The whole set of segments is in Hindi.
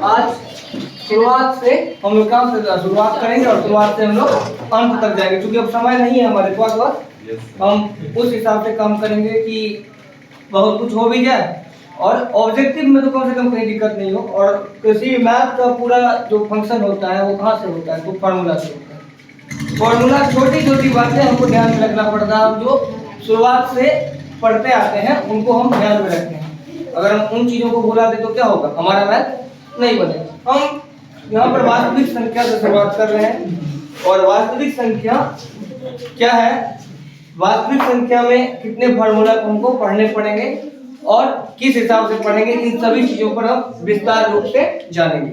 आज शुरुआत से हम लोग काम से शुरुआत करेंगे और शुरुआत से हम लोग अंत तक जाएंगे, क्योंकि अब समय नहीं है हमारे पास और हम उस हिसाब से काम करेंगे कि बहुत कुछ हो भी जाए और ऑब्जेक्टिव में तो कम से कम कहीं दिक्कत नहीं हो। और किसी मैथ का पूरा जो फंक्शन होता है वो कहाँ से होता है, तो फार्मूला से होता है। फार्मूला छोटी छोटी बातें हमको ध्यान में रखना पड़ता है, जो शुरुआत से पढ़ते आते हैं उनको हम ध्यान में रखते हैं। अगर हम उन चीजों को भुला दे तो क्या होगा, हमारा मैथ नहीं बनेगा। हम यहाँ पर वास्तविक संख्या से शुरुआत कर रहे हैं और वास्तविक संख्या क्या है, वास्तविक संख्या में कितने फार्मूला हमको पढ़ने पड़ेंगे और किस हिसाब से पढ़ेंगे, इन सभी चीजों पर हम विस्तार रूप से जानेंगे।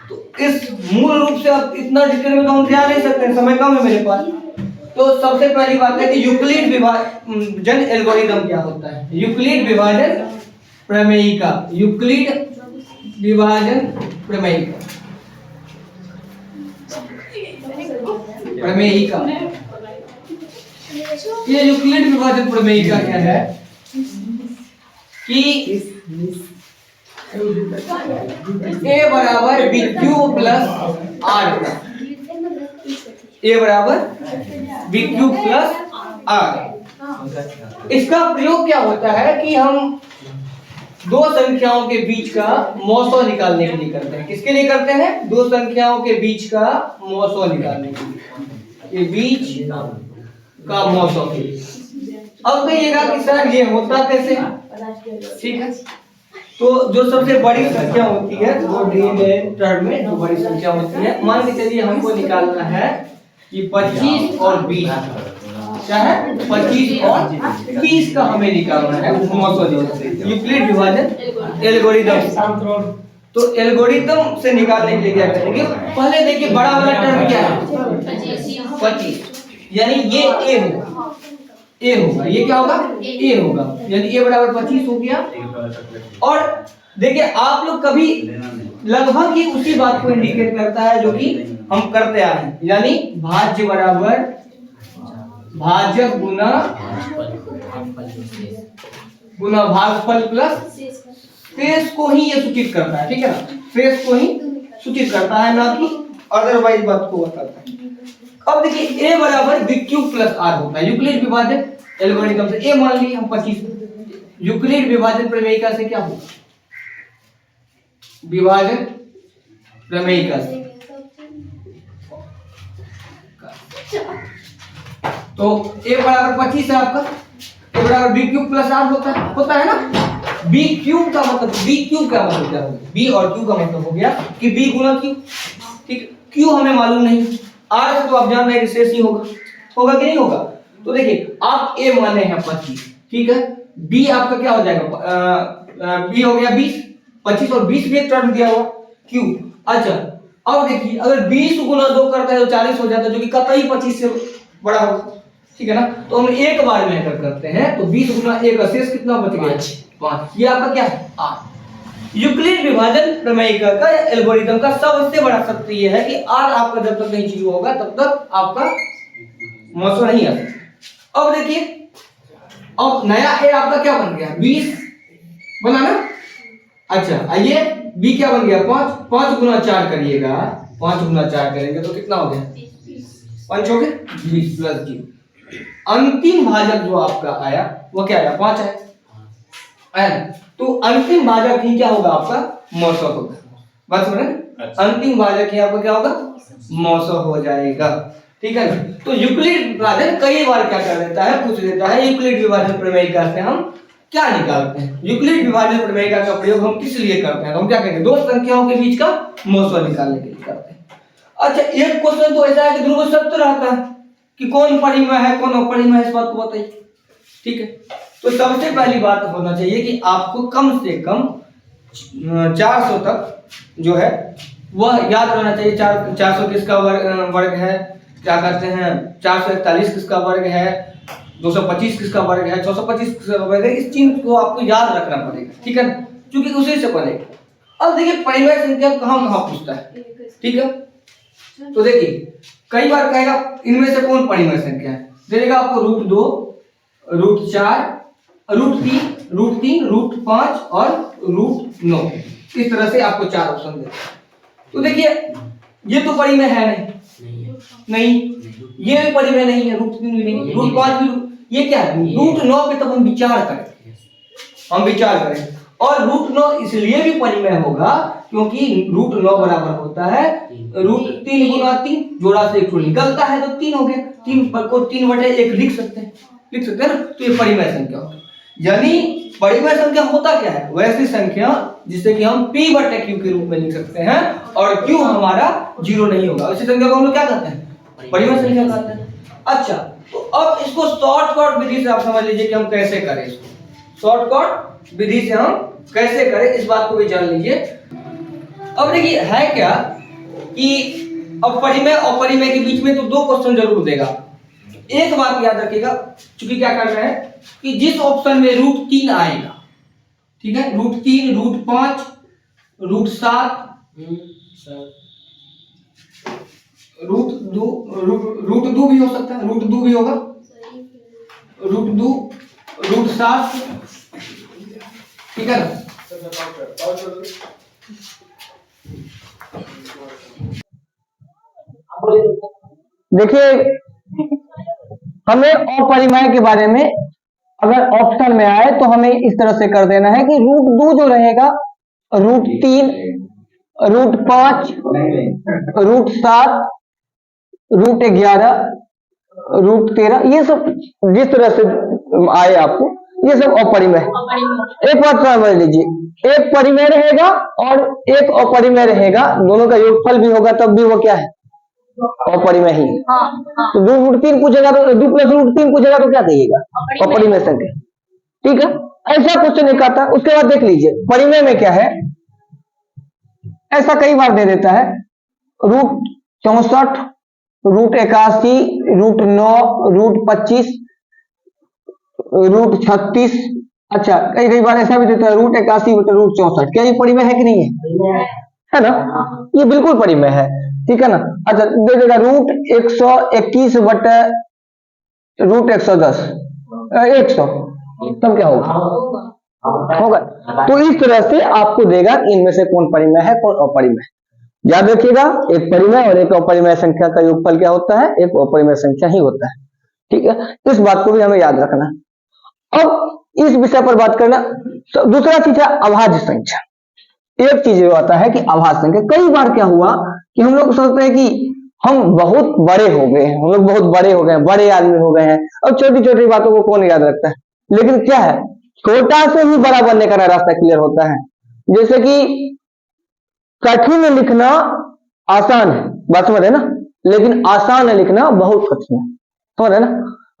तो इस मूल रूप से अब इतना डिटेल में तो हम ध्यान नहीं सकते, समय कम है मेरे पास। तो सबसे पहली बात है कि यूक्लिड विभाजन एल्गोरिथम क्या होता है। यूक्लिड विभाजन प्रमेयिका, यूक्लिड विभाजन प्रमेयिका, प्रमेयिका। ये यूक्लिड विभाजन प्रमेयिका क्या है कि a बराबर बी क्यू प्लस आर, ए बराबर बी क्यू प्लस आर। इसका प्रयोग क्या होता है कि हम दो संख्याओं के बीच का मौसो निकालने के लिए करते हैं। किसके लिए करते हैं, दो संख्याओं के बीच का मौसो निकालने के लिए, ये बीच का मौसो के लिए। अब कहिएगा कि सर ये होता कैसे, ठीक है। तो जो सबसे बड़ी संख्या होती है वो टर्म में जो बड़ी संख्या होती है, मान के चलिए हमको निकालना है कि 25 और 20, क्या है 25 और 30 का हमें निकालना है यूक्लिड विभाजन एल्गोरिथम। तो एल्गोरिथम से निकालने के लिए क्या करेंगे, पहले देखिए बड़ा वाला टर्म क्या है 25, यानी ये ए होगा, ए होगा, ये क्या होगा ए होगा, यानी ए बराबर 25 हो गया। और देखिए आप लोग कभी लगभग ही उसी बात को इंडिकेट करता है जो कि हम करते आए हैं, यानी भाज्य बराबर भाजक गुना भागफल प्लस शेष को ही ये सूचित करता है, ठीक है ना, शेष को ही सूचित करता है, ना कि अदरवाइज बात को बताता है। अब देखिए a बराबर बी क्यू प्लस आर होता है यूक्लिड विभाजन एल्गोरिथम से। a मान ली हम 25, यूक्लिड विभाजन प्रमेयिका से क्या होगा, विभाजन प्रमेयिका से तो a बराबर 25 है आपका, a बराबर बी क्यूब प्लस आर होता है ना। बी क्यूब का मतलब, बी क्यूब का मतलब क्या होगा, बी और क्यू का मतलब हो गया कि बी गुना क्यू, ठीक। क्यू हमें मालूम नहीं, आर से तो आप जान रहे हैं कि शेष ही होगा कि नहीं होगा। तो देखिए आप a माने हैं 25, ठीक है, b आपका क्या हो जाएगा, b हो गया 20, 25 और 20 भी एक टर्म दिया हुआ q। अच्छा अब देखिए अगर 20 गुना 2 करते हैं तो 40 हो जाता है, जो कि कतई 25 से बड़ा होगा, ठीक है ना। तो हम एक बार में अगर करते हैं तो 20 गुना 1 का शेष कितना बच गया 5। ये आपका क्या है r। यूक्लिड विभाजन प्रमेयिका का एल्गोरिथम का सबसे बड़ा शक्ति यह है कि r आपका जब तक नहीं जीरो होगा तब तक आपका मौसो नहीं आ सकता। अब देखिए अब नया a आपका क्या बन गया 20 बना ना। अच्छा आइए b क्या बन गया 5, 5 गुना 4 करिएगा, 5 गुना 4 करेंगे तो कितना हो गया 5 हो गया 20 प्लस 0। अंतिम भाजक जो आपका आया वो क्या आया 5 आया। तो अंतिम भाजक ही क्या होगा आपका मौसो होगा, बात समझ रहे। अंतिम भाजक ही आपका क्या होगा मौसो हो जाएगा, ठीक है ना। तो यूक्लिड विभाजन कई बार क्या कर देता है, पूछ देता है यूक्लिड विभाजन प्रमेयिका से हम क्या निकालते हैं। यूक्लिड विभाजन प्रमेयिका का प्रयोग हम किस लिए करते हैं, तो हम क्या करेंगे दो संख्याओं के बीच का मौसो निकालने के लिए करते हैं। अच्छा एक क्वेश्चन तो ऐसा है कि दोनों सत्य रहता है कि कौन परिमेय है कौन अपरिमेय है, इस बात को बताइए, ठीक है। तो सबसे पहली बात होना चाहिए कि आपको कम से कम 400 तक जो है वह याद रहना चाहिए। 400 किसका वर्ग है, क्या कहते हैं 441 किसका वर्ग है, 225 किसका वर्ग है, 625 किसका वर्ग है। इस चीज को आपको याद रखना पड़ेगा, ठीक है, क्योंकि उसी से बनेगा। अब देखिए परिमेय संख्या कहाँ पूछता है, ठीक है। तो देखिए कई बार कहेगा इनमें से कौन परिमेय संख्या है, देगा आपको √2, √4, √3, √5 और √9। इस तरह से आपको 4 ऑप्शन देता है। तो देखिए ये तो परिमेय है नहीं, ये भी परिमेय नहीं है, रूट 3 भी नहीं, रूट 5 भी, ये क्या है रूट 9 पे तब हम विचार करें, और रूट 9 इसलिए भी परिमेय होगा क्योंकि रूट 9 बराबर होता है रूट 3 गुना 3, जोड़ा से 1 निकलता है तो 3 हो गया, 3 को 3/1 लिख सकते हैं ना, तो ये परिमेय संख्या होगी। यानी परिमेय संख्या होता क्या है, वैसी संख्या जिसे कि हम p/q के रूप में लिख सकते हैं और q हमारा 0 नहीं होगा, ऐसी संख्या को हम लोग क्या कहते हैं, परिमेय संख्या कहते हैं। अच्छा, तो अब इसको शॉर्टकट विधि से आप समझ लीजिए कि हम कैसे करें, इसको शॉर्टकट विधि से हम कैसे करें, इस बात को भी जान लीजिए। अब देखिए है क्या कि अब परिमेय और अपरिमेय के बीच में तो 2 क्वेश्चन जरूर देगा। एक बात याद रखिएगा, चूंकि क्या कर रहे हैं कि जिस ऑप्शन में रूट 3 आएगा, ठीक है, रूट 3, रूट 5, रूट 7, रूट 2 भी हो सकता है, रूट 2 भी होगा, रूट 2, रूट 7, ठीक है ना। देखिए हमें अपरिमेय के बारे में अगर ऑप्शन में आए तो हमें इस तरह से कर देना है कि रूट 2 जो रहेगा, root 3, root 5, root 7, root 11, root 13, ये सब जिस तरह से आए आपको, ये सब अपरिमेय। एक बात समझ लीजिए, एक परिमेय रहेगा और एक अपरिमेय रहेगा, दोनों का योगफल भी होगा तब भी वो क्या है, अपरिमेय ही। तो रूट 3 पूछेगा तो 2 + रूट 3 पूछेगा तो क्या कहिएगा, अपरिमेय संख्या, ठीक है। ऐसा क्वेश्चन एक आता है। उसके बाद देख लीजिए परिमेय में क्या है, ऐसा कई बार दे देता है, root 64, root 81, root 9, root 25, root 36। अच्छा, कई बार ऐसा भी देता है रूट 81 बटे रूट 64। क्या ये परिमेय है कि नहीं है ना, ये बिल्कुल परिमेय है, ठीक है ना। अच्छा, दे देगा रूट 121 बटे रूट 110, 100, तब क्या होगा। तो इस तरह से आपको देगा कि इनमें से कौन परिमेय है कौन अपरिमेय। याद रखिएगा, एक परिमेय और एक अपरिमेय संख्या का योगफल क्या होता है, एक अपरिमेय संख्या ही होता है, ठीक है। इस बात को भी हमें याद रखना। अब इस विषय पर बात करना, दूसरा चीज है अभाज्य संख्या। एक चीज ये आता है कि अभाज्य संख्या, कई बार क्या हुआ कि हम लोग सोचते हैं कि हम बहुत बड़े हो गए हैं, हम लोग बहुत बड़े हो गए हैं, बड़े आदमी हो गए हैं, अब छोटी छोटी बातों को कौन याद रखता है। लेकिन क्या है, छोटा से ही बड़ा बनने का रास्ता क्लियर होता है। जैसे कि कठिन लिखना आसान है, बात समझ है ना, लेकिन आसान लिखना बहुत कठिन है, समझ है ना।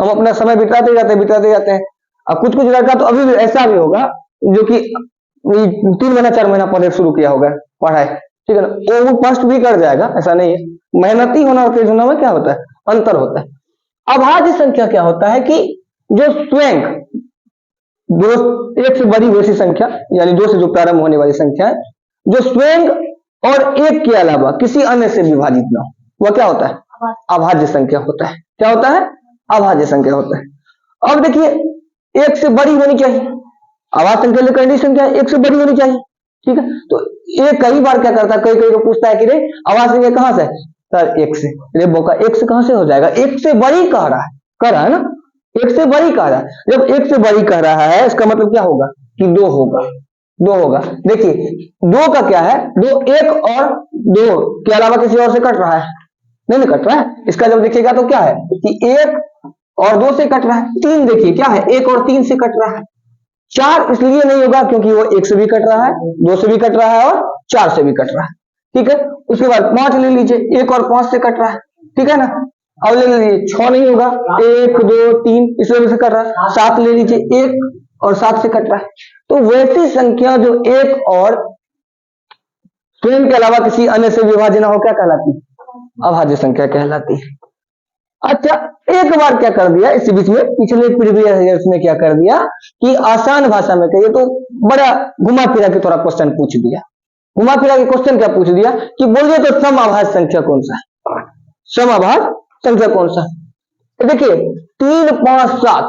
हम अपना समय बिताते जाते हैं। अब कुछ लड़का तो अभी भी ऐसा भी होगा जो कि 3 महीना 4 महीना पहले शुरू किया होगा पढ़ाई, ठीक है ना, वो फर्स्ट भी कर जाएगा, ऐसा नहीं है। मेहनती होना और तेज होना में क्या होता है, अंतर होता है। अभाज्य संख्या क्या होता है कि जो स्वयं दो एक से बड़ी वैसी संख्या, यानी 2 से जो प्रारंभ होने वाली संख्या है, जो स्वयं और एक के अलावा किसी अन्य से विभाजित ना हो, वह क्या होता है, अभाज्य संख्या होता है। क्या होता है, अभाज्य संख्या होता है। अब देखिए, एक से बड़ी होनी चाहिए, अभाज्य संख्या लिए कंडीशन क्या है, एक से बड़ी होनी चाहिए, ठीक है। तो ये कई बार क्या करता है, कई को पूछता है कि रे अभाज्य संख्या कहां से, सर एक से। रे बोका, एक से कहां से हो जाएगा, एक से बड़ी कह रहा है ना, एक से बड़ी कह रहा है। जब एक से बड़ी कह रहा है इसका मतलब क्या होगा कि 2 होगा। देखिए 2 का क्या है, 2 एक और 2 के अलावा किसी और से कट रहा है, नहीं कट रहा है। इसका जब देखिएगा तो क्या है कि 1 और 2 से कट रहा है। 3 देखिए क्या है, 1 और 3 से कट रहा है। 4 इसलिए नहीं होगा क्योंकि वो 1 से भी कट रहा है, 2 से भी कट रहा है और 4 से भी कट रहा है, ठीक है। उसके बाद 5 ले लीजिए, 1 और 5 से कट रहा है, ठीक है ना। अब ले लीजिए 6 नहीं होगा, 1 2 3 इस वजह से कट रहा है। 7 ले लीजिए, 1 और 7 से कट रहा है। तो वैसी संख्या जो 1 और स्वयं के अलावा किसी अन्य से विभाज्य ना हो, क्या कहलाती है, अभाज्य संख्या कहलाती है। अच्छा, एक बार क्या कर दिया इसी बीच में, पिछले प्रीवियस ईयर्स में क्या कर दिया कि आसान भाषा में कहिए तो बड़ा घुमा फिरा के थोड़ा क्वेश्चन पूछ दिया। घुमा फिरा के क्वेश्चन क्या पूछ दिया कि बोलिए तो समअभाज्य संख्या कौन सा है, समअभाज्य संख्या कौन सा है। देखिए 3 5 7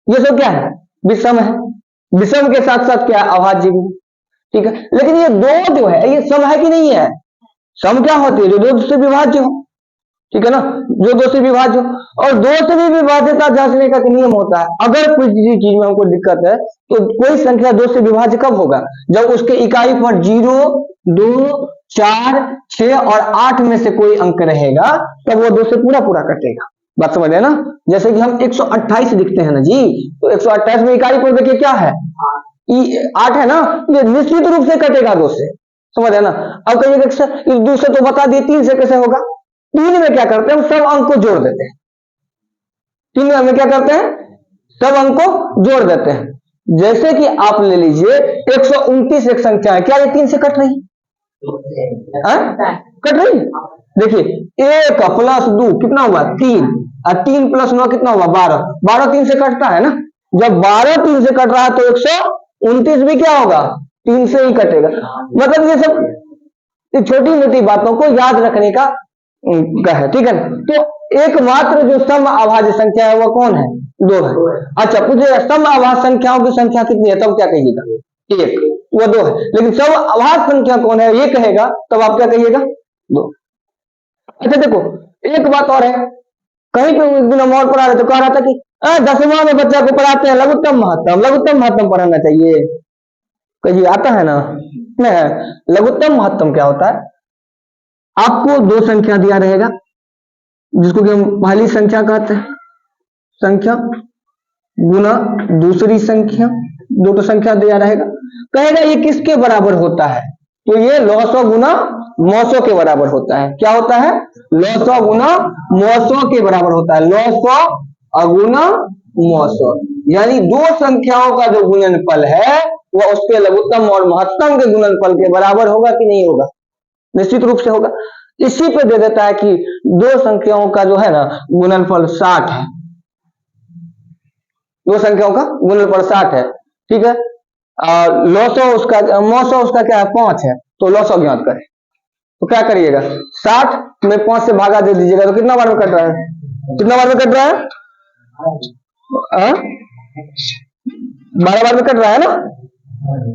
ये सब क्या है, विषम है। विषम के साथ साथ क्या है, अभाज्य भी। ठीक है, लेकिन ये दो जो है ये सम है कि नहीं है? सम क्या होती है? जो दो से विभाज्य हो, ठीक है ना, जो दो से विभाज्य हो। और दो से भी विभाज्यता जांचने का नियम होता है, अगर कोई चीज में हमको दिक्कत है तो कोई संख्या दो से विभाज्य कब होगा? जब उसके इकाई पर 0, 2, 4, 6 और 8 में से कोई अंक रहेगा, तब वो दो से पूरा पूरा कटेगा। बात समझ रहे हैं ना? जैसे कि हम 128 लिखते हैं ना जी, तो 128 में इकाई पर देखिए क्या है, 8 है ना, ये निश्चित रूप से कटेगा दो से, समझ है ना? अब कहिए इस दो से तो बता दिए, 3 से कैसे होगा? 3 में क्या करते हैं, हम सब अंक को जोड़ देते हैं। 3 में हमें क्या करते हैं, सब अंक को जोड़ देते हैं। जैसे कि आप ले लीजिए 129 एक संख्या है, क्या ये 3 से कट रही है? कट रही है? देखिए 1 प्लस 2 कितना हुआ? 3, और 3 प्लस 9 कितना हुआ? 12। 12 3 से कटता है ना? जब 12 3 से कट रहा है तो 129 भी क्या होगा? 3 से ही कटेगा। मतलब ये सब छोटी मोटी बातों को याद रखने का है, ठीक है ना? तो एकमात्र जो सम अभाज्य संख्या है वो कौन है? 2 है। अच्छा पूछिएगा सम अभाज्य संख्याओं की संख्या कितनी है, तब क्या कहिएगा? 1, वो 2 है। लेकिन सम अभाज्य संख्या कौन है ये कहेगा, तब आप क्या कहिएगा? 2। अच्छा देखो एक बात और है, कहीं पे एक दिन हम और पढ़ा रहे थे, कह रहा था कि 10वां में बच्चा को पढ़ाते हैं लघुत्तम महत्तम, लघुत्तम महत्तम पढ़ाना चाहिए। कहिए आता है ना? नहीं, लघुत्तम महत्तम क्या होता है? आपको 2 संख्या दिया रहेगा, जिसको कि हम पहली संख्या कहते हैं, संख्या गुना दूसरी संख्या, 2 संख्या दिया रहेगा। कहेगा ये किसके बराबर होता है? तो ये 900 गुना 900 के बराबर होता है। क्या होता है? 900 गुना 900 के बराबर होता है। 900 गुना 900, यानी 2 संख्याओं का जो गुणनफल है वह उसके लघुत्तम और महत्तम के गुणनफल के बराबर होगा कि नहीं होगा? निश्चित रूप से होगा। इसी पे दे देता है कि 2 संख्याओं का जो है ना गुणनफल 60 है, 2 संख्याओं का गुणनफल 60 है, ठीक है। 900 उसका क्या है? 5 है, तो 900 ज्ञात करें। तो क्या करिएगा, 60 में 5 से भागा दे दीजिएगा, तो कितना बार में कट रहा है? कितना बार में कट रहा है? 12 बार में कट रहा है ना?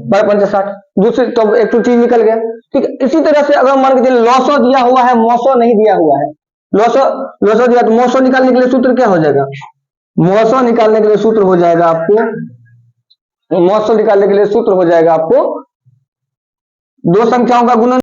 12 5 60, दूसरी तो एक तो चीज निकल गया, ठीक है। इसी तरह से अगर मान के चलिए 900 दिया हुआ है, 900 नहीं दिया हुआ है, 900 दिया, तो 900 निकालने के लिए सूत्र क्या हो जाएगा? 900 निकालने के लिए सूत्र हो जाएगा आपको, 900 निकालने के लिए सूत्र हो जाएगा आपको 2 संख्याओं का गुणन